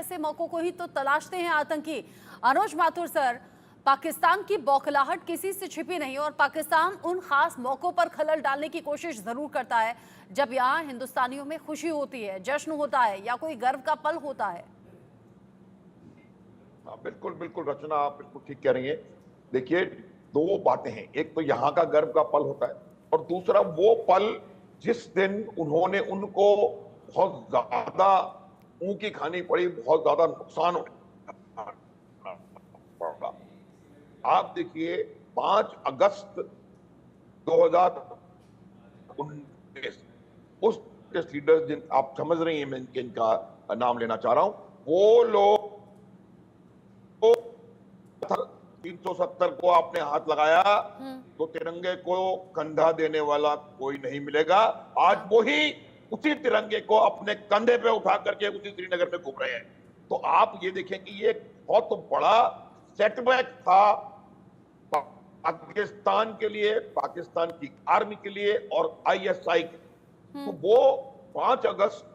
ऐसे मौकों को ही तो तलाशते हैं आतंकी। अनुज माथुर सर, पाकिस्तान की बौखलाहट किसी से छिपी नहीं और पाकिस्तान उन खास मौकों पर खलल डालने की कोशिश जरूर करता है जब यहाँ हिंदुस्तानियों में खुशी होती है, जश्न होता है या कोई गर्व का पल होता है। बिल्कुल बिल्कुल रचना, आप बिल्कुल ठीक कह रही हैं। देखिए, दो बातें हैं, एक तो यहाँ का गर्व का पल होता है और दूसरा वो पल जिस दिन उन्होंने उनको बहुत ज्यादा मुंह की खानी पड़ी, बहुत ज्यादा नुकसान पड़ा। आप देखिए 5 अगस्त 2019 उस लीडर्स, जिन आप समझ रही हैं मैं इनका नाम लेना चाह रहा हूं, वो लोग 370 को आपने हाथ लगाया तो तिरंगे को कंधा देने वाला कोई नहीं मिलेगा। आज वो ही उसी तिरंगे को अपने कंधे पे उठा करके उसी श्रीनगर में घूम रहे हैं। तो आप ये देखें कि ये बहुत बड़ा सेटबैक था पाकिस्तान के लिए, पाकिस्तान की आर्मी के लिए और आईएसआई के। तो वो 5 अगस्त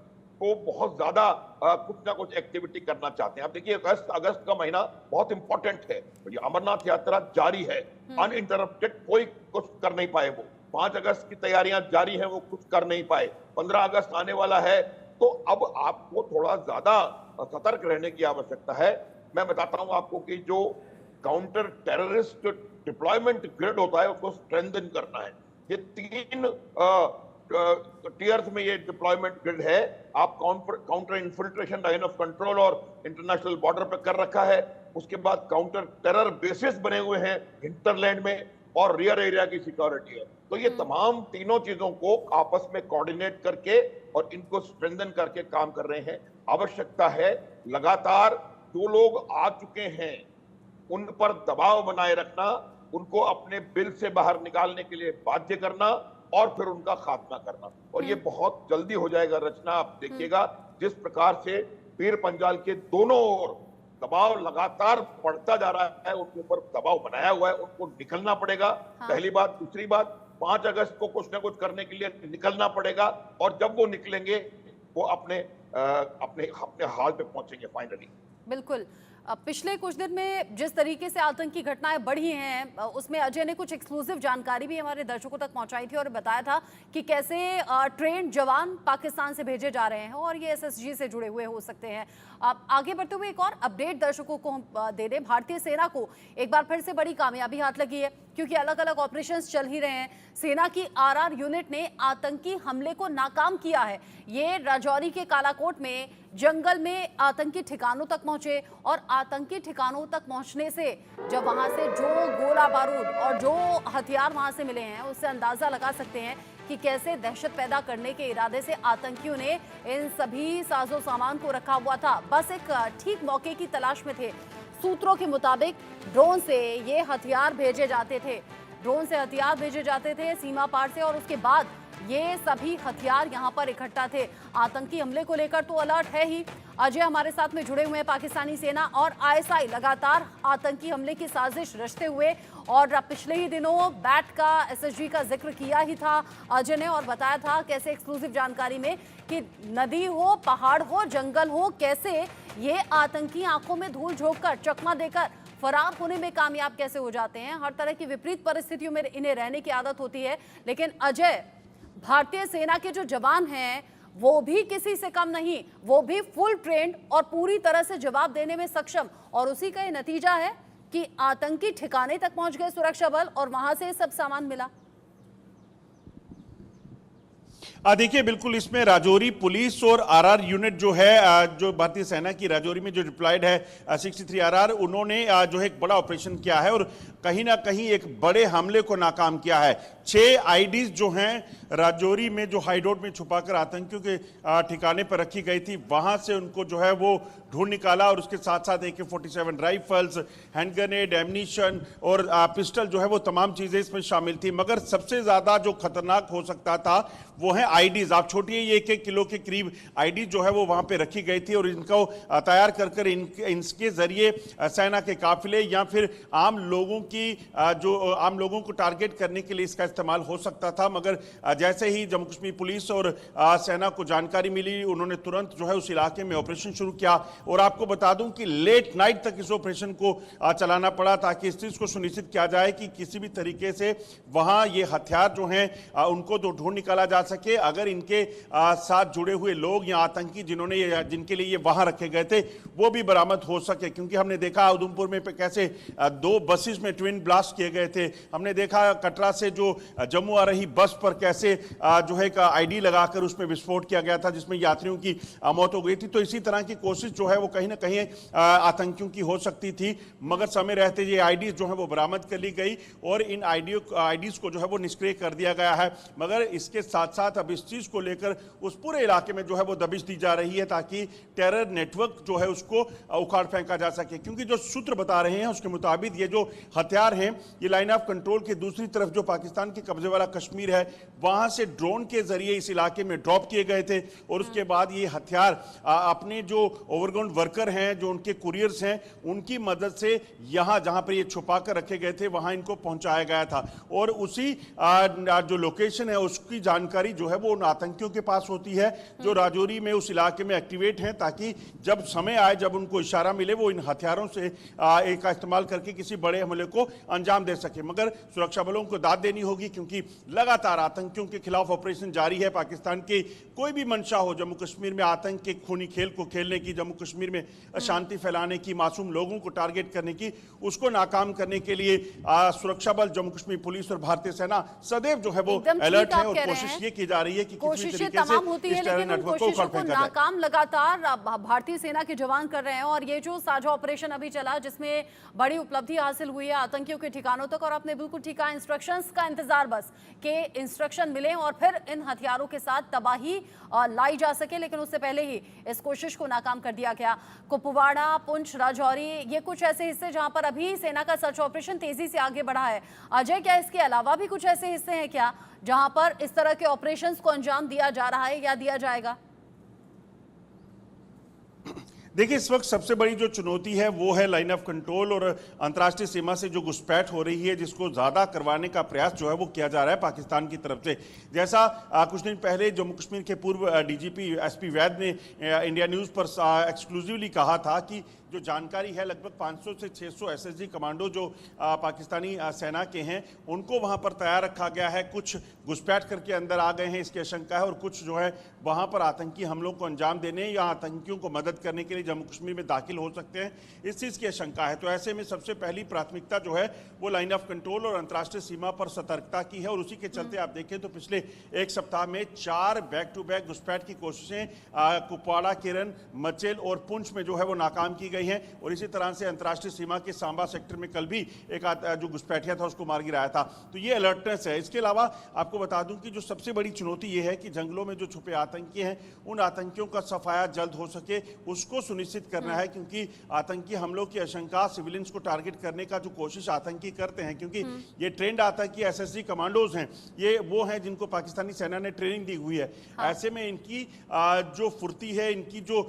को बहुत ज्यादा कुछ ना कुछ एक्टिविटी करना चाहते हैं। आप देखिए, अगस्त का महीना बहुत इंपॉर्टेंट है। ये अमरनाथ यात्रा जारी है अनइंटरप्टेड, कोई कुछ कर नहीं पाए। वो 5 अगस्त की तैयारियां जारी हैं, वो कुछ कर नहीं पाए। 15 अगस्त आने वाला है, तो अब आपको थोड़ा ज्यादा सतर्क रहने की आवश्यकता है। मैं बताता हूं आपको कि जो काउंटर टेररिस्ट डिप्लॉयमेंट ग्रिड होता है उसको स्ट्रेंथन करना है। ये 3 टीयर्स में ये डिप्लॉयमेंट ग्रिड है। आप counter infiltration line of control और इंटरनेशनल बॉर्डर पे कर रखा है। उसके बाद काउंटर टेरर बेसिस बने हुए हैं हिंटरलैंड में और रियर एरिया की सिक्योरिटी है। तो ये तमाम तीनों चीजों को आपस में कोऑर्डिनेट करके और इनको स्ट्रेंथन करके काम कर रहे हैं। आवश्यकता है लगातार जो लोग आ चुके हैं उन पर दबाव बनाए रखना, उनको अपने बिल से बाहर निकालने के लिए बाध्य करना और फिर उनका खात्मा करना। और ये बहुत जल्दी हो जाएगा रचना। आप देखिएगा जिस प्रकार से पीर पंजाल के दोनों ओर दबाव लगातार बढ़ता जा रहा है, उनके ऊपर दबाव बनाया हुआ है, उनको निकलना पड़ेगा। पहली बात। दूसरी बात, 5 अगस्त को कुछ ना कुछ करने के लिए निकलना पड़ेगा और जब वो निकलेंगे वो अपने हाल पे पहुंचेंगे फाइनली। बिल्कुल। पिछले कुछ दिन में जिस तरीके से आतंकी घटनाएं बढ़ी हैं, उसमें अजय ने कुछ एक्सक्लूसिव जानकारी भी हमारे दर्शकों तक पहुंचाई थी और बताया था कि कैसे ट्रेंड जवान पाकिस्तान से भेजे जा रहे हैं और ये एसएसजी से जुड़े हुए हो सकते हैं। आगे बढ़ते हुए एक और अपडेट दर्शकों को हम दे दें। भारतीय सेना को एक बार फिर से बड़ी कामयाबी हाथ लगी है, क्योंकि अलग अलग ऑपरेशंस चल ही रहे हैं। सेना की आरआर यूनिट ने आतंकी हमले को नाकाम किया है। ये राजौरी के कालाकोट में जंगल में आतंकी ठिकानों तक पहुंचे और आतंकी ठिकानों तक पहुंचने से जब वहां से जो गोला बारूद और जो हथियार वहां से मिले हैं, उससे अंदाजा लगा सकते हैं कि कैसे दहशत पैदा करने के इरादे से आतंकियों ने इन सभी साजो सामान को रखा हुआ था। बस एक ठीक मौके की तलाश में थे। सूत्रों के मुताबिक ड्रोन से ये हथियार भेजे जाते थे, सीमा पार से, और उसके बाद ये सभी हथियार यहां पर इकट्ठा थे। आतंकी हमले को लेकर तो अलर्ट है ही। अजय हमारे साथ में जुड़े हुए हैं। पाकिस्तानी सेना और आईएसआई लगातार आतंकी हमले की साजिश रचते हुए, और पिछले ही दिनों बैट का एसएसजी का जिक्र किया ही था अजय ने, और बताया था कैसे एक्सक्लूसिव जानकारी में कि नदी हो, पहाड़ हो, जंगल हो, कैसे ये आतंकी आंखों में धूल झोंक कर, चकमा देकर फरार होने में कामयाब कैसे हो जाते हैं। हर तरह की विपरीत परिस्थितियों में इन्हें रहने की आदत होती है। लेकिन अजय, भारतीय सेना के जो जवान हैं वो भी किसी से कम नहीं, वो भी फुल ट्रेंड और पूरी तरह से जवाब देने में सक्षम, और उसी का ये नतीजा है कि आतंकी ठिकाने तक पहुंच गए सुरक्षा बल और वहां से सब सामान मिला। देखिए, बिल्कुल इसमें राजौरी पुलिस और आरआर यूनिट जो है, जो भारतीय सेना की राजौरी में जो डिप्लॉयड है 63 आरआर, उन्होंने जो है एक बड़ा ऑपरेशन किया है और कहीं ना कहीं एक बड़े हमले को नाकाम किया है। 6 आईडीज जो हैं राजौरी में, जो हाईडोट में छुपाकर आतंकियों के ठिकाने पर रखी गई थी, वहां से उनको जो है वो ढूंढ निकाला, और उसके साथ साथ AK-47 rifles, hand grenade, ammunition और पिस्टल जो है वो तमाम चीजें इसमें शामिल थी। मगर सबसे ज्यादा जो खतरनाक हो सकता था वो है आईडीज, आप छोटिए, ये 1-1 किलो के करीब आईडी जो है वो वहां पे रखी गई थी और इनको तैयार कर इनके जरिए सेना के काफिले या फिर आम लोगों को टारगेट करने के लिए इसका इस्तेमाल हो सकता था। मगर जैसे ही जम्मू कश्मीर पुलिस और सेना को जानकारी मिली, उन्होंने तुरंत जो है उस इलाके में ऑपरेशन शुरू किया। और आपको बता दूं कि लेट नाइट तक इस ऑपरेशन को चलाना पड़ा ताकि इस चीज को सुनिश्चित किया जाए कि किसी भी तरीके से वहां ये हथियार जो हैं उनको तो ढूंढ निकाला जा सके। अगर इनके साथ जुड़े हुए लोग या आतंकी जिनके लिए ये वहां रखे गए थे वो भी बरामद हो सके, क्योंकि हमने देखा उधमपुर में कैसे 2 बसेस में ट्विन ब्लास्ट किए गए थे। हमने देखा कटरा से जो जम्मू आ रही बस पर कैसे जो है आईडी लगाकर उसमें विस्फोट किया गया था जिसमें यात्रियों की मौत हो गई थी। तो इसी तरह की कोशिश जो है वो कहीं ना कहीं आतंकियों की हो सकती थी, मगर समय रहते ये आईडी जो है वो बरामद कर ली गई और इन आईडीज को जो है वो निष्क्रिय कर दिया गया है। मगर इसके साथ साथ अब इस चीज को लेकर उस पूरे इलाके में जो है वो दबिश दी जा रही है ताकि टेरर नेटवर्क जो है उसको उखाड़ फेंका जा सके, क्योंकि जो सूत्र बता रहे हैं उसके मुताबिक ये जो हथियार हैं ये लाइन ऑफ कंट्रोल के दूसरी तरफ जो पाकिस्तान के कब्जे वाला कश्मीर है वहां से ड्रोन के जरिए इस इलाके में ड्रॉप किए गए थे और उसके बाद ये हथियार अपने जो ओवरग्राउंड वर्कर हैं, जो उनके कुरियर्स हैं, उनकी मदद से यहां जहां पर ये छुपा कर रखे गए थे वहां इनको पहुंचाया गया था। और उसी जो लोकेशन है उसकी जानकारी जो है वो उन आतंकियों के पास होती है जो राजौरी में उस इलाके में एक्टिवेट हैं, ताकि जब समय आए, जब उनको इशारा मिले, वो इन हथियारों से का इस्तेमाल करके किसी बड़े हमले को अंजाम दे सके। मगर सुरक्षा बलों को दाद देनी होगी क्योंकि लगातार आतंकियों के खिलाफ ऑपरेशन जारी है। पाकिस्तान की कोई भी मंशा हो जम्मू कश्मीर में आतंक के खूनी खेल को खेलने की, जम्मू कश्मीर में अशांति फैलाने की, मासूम लोगों को टारगेट करने की, उसको नाकाम करने के लिए सुरक्षा बल, जम्मू कश्मीर पुलिस और भारतीय सेना सदैव जो है वो अलर्ट है और कोशिश ये की जा रही है कि किसी भी तरीके से इस टेरर नेटवर्क को उखाड़ फेंका जाए। नाकाम लगातार भारतीय सेना के जवान कर रहे हैं और ये जो साझा ऑपरेशन अभी चला जिसमें बड़ी उपलब्धि हासिल हुई है आतंकियों के ठिकानों तक, और आपने बिल्कुल ठीक कहा, इंस्ट्रक्शंस का इंतजार बस के इंस्ट्रक्शन मिले और फिर इन हथियारों के साथ तबाही लाई जा सके, लेकिन उससे पहले ही इस कोशिश को नाकाम कर दिया गया। कुपवाड़ा, पुंछ, राजौरी, ये कुछ ऐसे हिस्से जहां पर अभी सेना का सर्च ऑपरेशन तेजी से आगे बढ़ा है। अजय, क्या इसके अलावा भी कुछ ऐसे हिस्से हैं क्या जहां पर इस तरह के ऑपरेशंस को अंजाम दिया जा रहा है या दिया जाएगा? देखिए, इस वक्त सबसे बड़ी जो चुनौती है वो है लाइन ऑफ कंट्रोल और अंतर्राष्ट्रीय सीमा से जो घुसपैठ हो रही है, जिसको ज्यादा करवाने का प्रयास जो है वो किया जा रहा है पाकिस्तान की तरफ से। जैसा कुछ दिन पहले जम्मू कश्मीर के पूर्व डीजीपी एसपी वैद ने इंडिया न्यूज पर एक्सक्लूसिवली कहा था कि जो जानकारी है लगभग 500 से 600 एसएसजी कमांडो जो पाकिस्तानी सेना के हैं उनको वहां पर तैयार रखा गया है। कुछ घुसपैठ करके अंदर आ गए हैं इसकी आशंका है और कुछ जो है वहां पर आतंकी हमलों को अंजाम देने या आतंकियों को मदद करने के लिए जम्मू कश्मीर में दाखिल हो सकते हैं, इस चीज़ की आशंका है। तो ऐसे में सबसे पहली प्राथमिकता जो है वो लाइन ऑफ कंट्रोल और अंतर्राष्ट्रीय सीमा पर सतर्कता की है और उसी के चलते आप देखें तो पिछले एक सप्ताह में 4 बैक टू बैक घुसपैठ की कोशिशें कुपवाड़ा, केरन, मचेल और पुंछ में जो है वो नाकाम की गई हैं। और इसी तरह से अंतर्राष्ट्रीय सीमा के सांबा सेक्टर में कल भी एक जो घुसपैठिया था उसको मार गिराया था। तो ये अलर्टनेस है। इसके अलावा आपको बता दूं कि जो सबसे बड़ी चुनौती ये है कि जंगलों में जो छुपे आतंकी हैं उन आतंकियों का सफाया जल्द हो सके, उसको सुनिश्चित करना है, क्योंकि आतंकी हमलों की आशंका सिविलियंस को टारगेट करने का जो कोशिश आतंकी करते हैं, क्योंकि ये ट्रेंड आतंकी एसएसजी कमांडोज हैं, ये वो हैं जिनको पाकिस्तानी सेना ने ट्रेनिंग दी हुई है। ऐसे में इनकी जो फुर्ती है, इनकी जो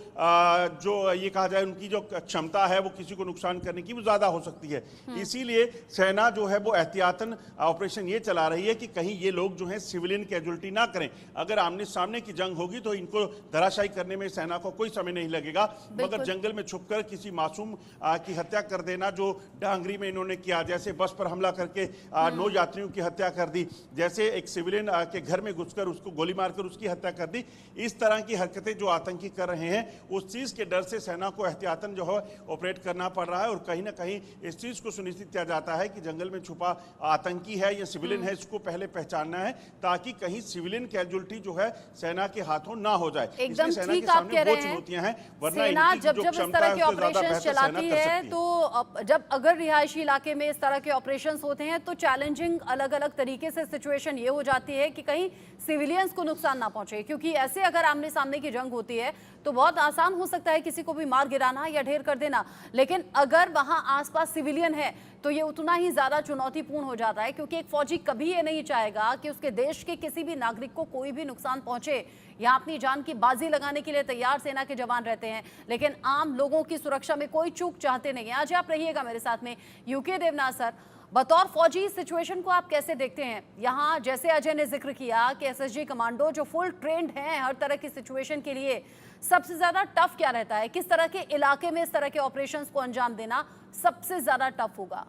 ये कहा जाए उनकी जो क्षमता है वो किसी को नुकसान करने की भी ज्यादा हो सकती है। इसीलिए सेना जो है वो एहतियातन ऑपरेशन ये चला रही है कि कहीं ये लोग जो हैं सिविलियन कैजुअल्टी ना करें। अगर आमने सामने की जंग होगी तो इनको धराशायी करने में सेना को कोई समय नहीं लगेगा, मगर जंगल में छुपकर किसी मासूम की हत्या कर देना, जो डांगरी में इन्होंने किया, जैसे बस पर हमला करके 9 यात्रियों की हत्या कर दी, जैसे एक सिविलियन के घर में घुसकर उसको गोली मारकर उसकी हत्या कर दी, इस तरह की हरकतें जो आतंकी कर रहे हैं उस चीज के डर से सेना को एहतियातन जो है ऑपरेट करना पड़ रहा है। और कहीं ना कहीं इस चीज को सुनिश्चित किया जाता है कि जंगल में छुपा आतंकी है या सिविलियन है इसको पहले पहचानना है, ताकि कहीं सिविलियन कैजुअल्टी जो है सेना के हाथों ना हो जाए। एकदम सेना के ठीक आप सामने कह वो रहे हैं। चुनौतियां हैं, वरना सेना इनकी जब जो जब इस क्षमता तरह है, के उससे ज्यादा ऑपरेशंस बेहतर सेना चलाती कर है सकती है। तो जब अगर रिहायशी इलाके में इस तरह के ऑपरेशंस होते हैं तो चैलेंजिंग अलग अलग तरीके से सिचुएशन ये हो जाती है कि कहीं सिविलियंस को नुकसान ना पहुंचे, क्योंकि ऐसे अगर आमने सामने की जंग होती है तो बहुत आसान हो सकता है किसी को भी मार गिराना या ढेर कर देना, लेकिन अगर वहां आसपास सिविलियन है तो ये उतना ही ज्यादा चुनौतीपूर्ण हो जाता है, क्योंकि एक फौजी कभी ये नहीं चाहेगा कि उसके देश के किसी भी नागरिक को कोई भी नुकसान पहुंचे। यहाँ अपनी जान की बाजी लगाने के लिए तैयार सेना के जवान रहते हैं, लेकिन आम लोगों की सुरक्षा में कोई चूक चाहते नहीं है। आज आप रहिएगा मेरे साथ में। यूके देवनाथ सर, बतौर फौजी इस सिचुएशन को आप कैसे देखते हैं? यहाँ जैसे अजय ने जिक्र किया कि एसएसजी कमांडो जो फुल ट्रेंड हैं हर तरह की सिचुएशन के लिए, सबसे ज्यादा टफ क्या रहता है? किस तरह के इलाके में इस तरह के ऑपरेशंस को अंजाम देना सबसे ज्यादा टफ होगा?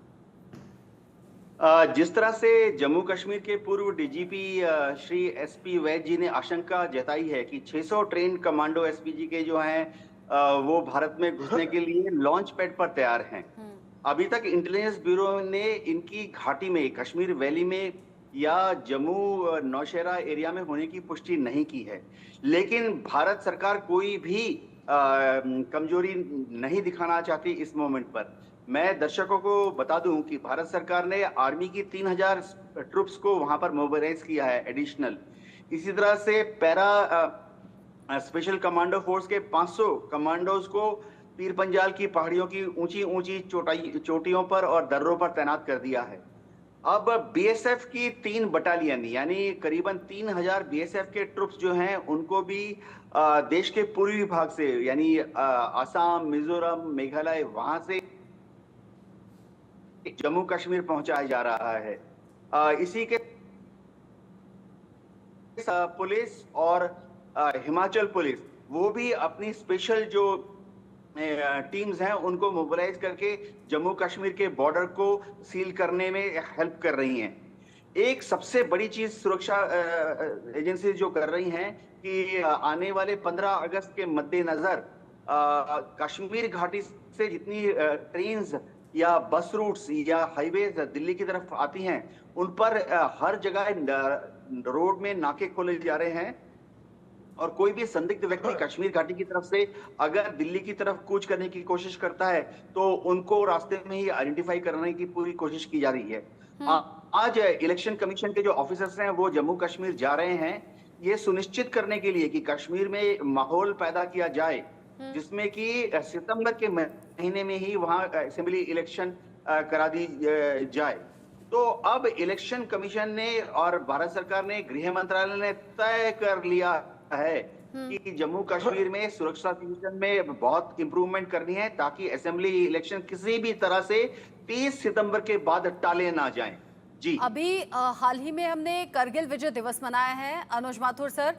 जिस तरह से जम्मू कश्मीर के पूर्व डीजीपी श्री एसपी वैद जी ने आशंका जताई है कि 600 ट्रेन कमांडो एसपीजी के जो हैं वो भारत में घुसने के लिए लॉन्च पैड पर तैयार हैं। अभी तक इंटेलिजेंस ब्यूरो ने इनकी घाटी में, कश्मीर वैली में या जम्मू नौशेरा एरिया में होने की पुष्टि नहीं की है, लेकिन भारत सरकार कोई भी कमजोरी नहीं दिखाना चाहती इस मोमेंट पर। मैं दर्शकों को बता दूं कि भारत सरकार ने आर्मी की 3000 ट्रुप्स को वहां पर मोबिलाइज किया है एडिशनल। इसी तरह से पैरा स्पेशल कमांडो फोर्स के 500 कमांडोज को पीर पंजाल की पहाड़ियों की ऊंची ऊंची चोटियों पर और दर्रों पर तैनात कर दिया है। अब बीएसएफ की 3 बटालियन यानी करीबन 3000 बीएसएफ के ट्रुप्स जो हैं उनको भी देश के पूर्वी भाग से यानी आसाम, मिजोरम, मेघालय, वहां से जम्मू कश्मीर पहुंचाया जा रहा है। इसी के पुलिस और हिमाचल पुलिस वो भी अपनी स्पेशल जो टीम्स हैं उनको मोबिलाइज करके जम्मू कश्मीर के बॉर्डर को सील करने में हेल्प कर रही हैं। एक सबसे बड़ी चीज सुरक्षा एजेंसी जो कर रही हैं कि आने वाले 15 अगस्त के मद्देनजर कश्मीर घाटी से जितनी ट्रेन्स या बस रूट्स या हाईवेज दिल्ली की तरफ आती हैं उन पर हर जगह रोड में नाके खोले जा रहे हैं और कोई भी संदिग्ध व्यक्ति कश्मीर घाटी की तरफ से अगर दिल्ली की तरफ कूच करने की कोशिश करता है तो उनको रास्ते में ही आइडेंटिफाई करने की पूरी कोशिश की जा रही है। आज इलेक्शन कमीशन के जो ऑफिसर्स हैं वो जम्मू कश्मीर जा रहे हैं ये सुनिश्चित करने के लिए कि कश्मीर में माहौल पैदा किया जाए जिसमें कि सितंबर के महीने में ही वहां असेंबली इलेक्शन करा दी जाए। तो अब इलेक्शन कमीशन ने और भारत सरकार ने, गृह मंत्रालय ने तय कर लिया है कि जम्मू कश्मीर में सुरक्षा सिचुएशन में बहुत इंप्रूवमेंट करनी है ताकि असेंबली इलेक्शन किसी भी तरह से 30 सितंबर के बाद टाले ना जाएं। जी, अभी हाल ही में हमने करगिल विजय दिवस मनाया है। अनुज माथुर सर,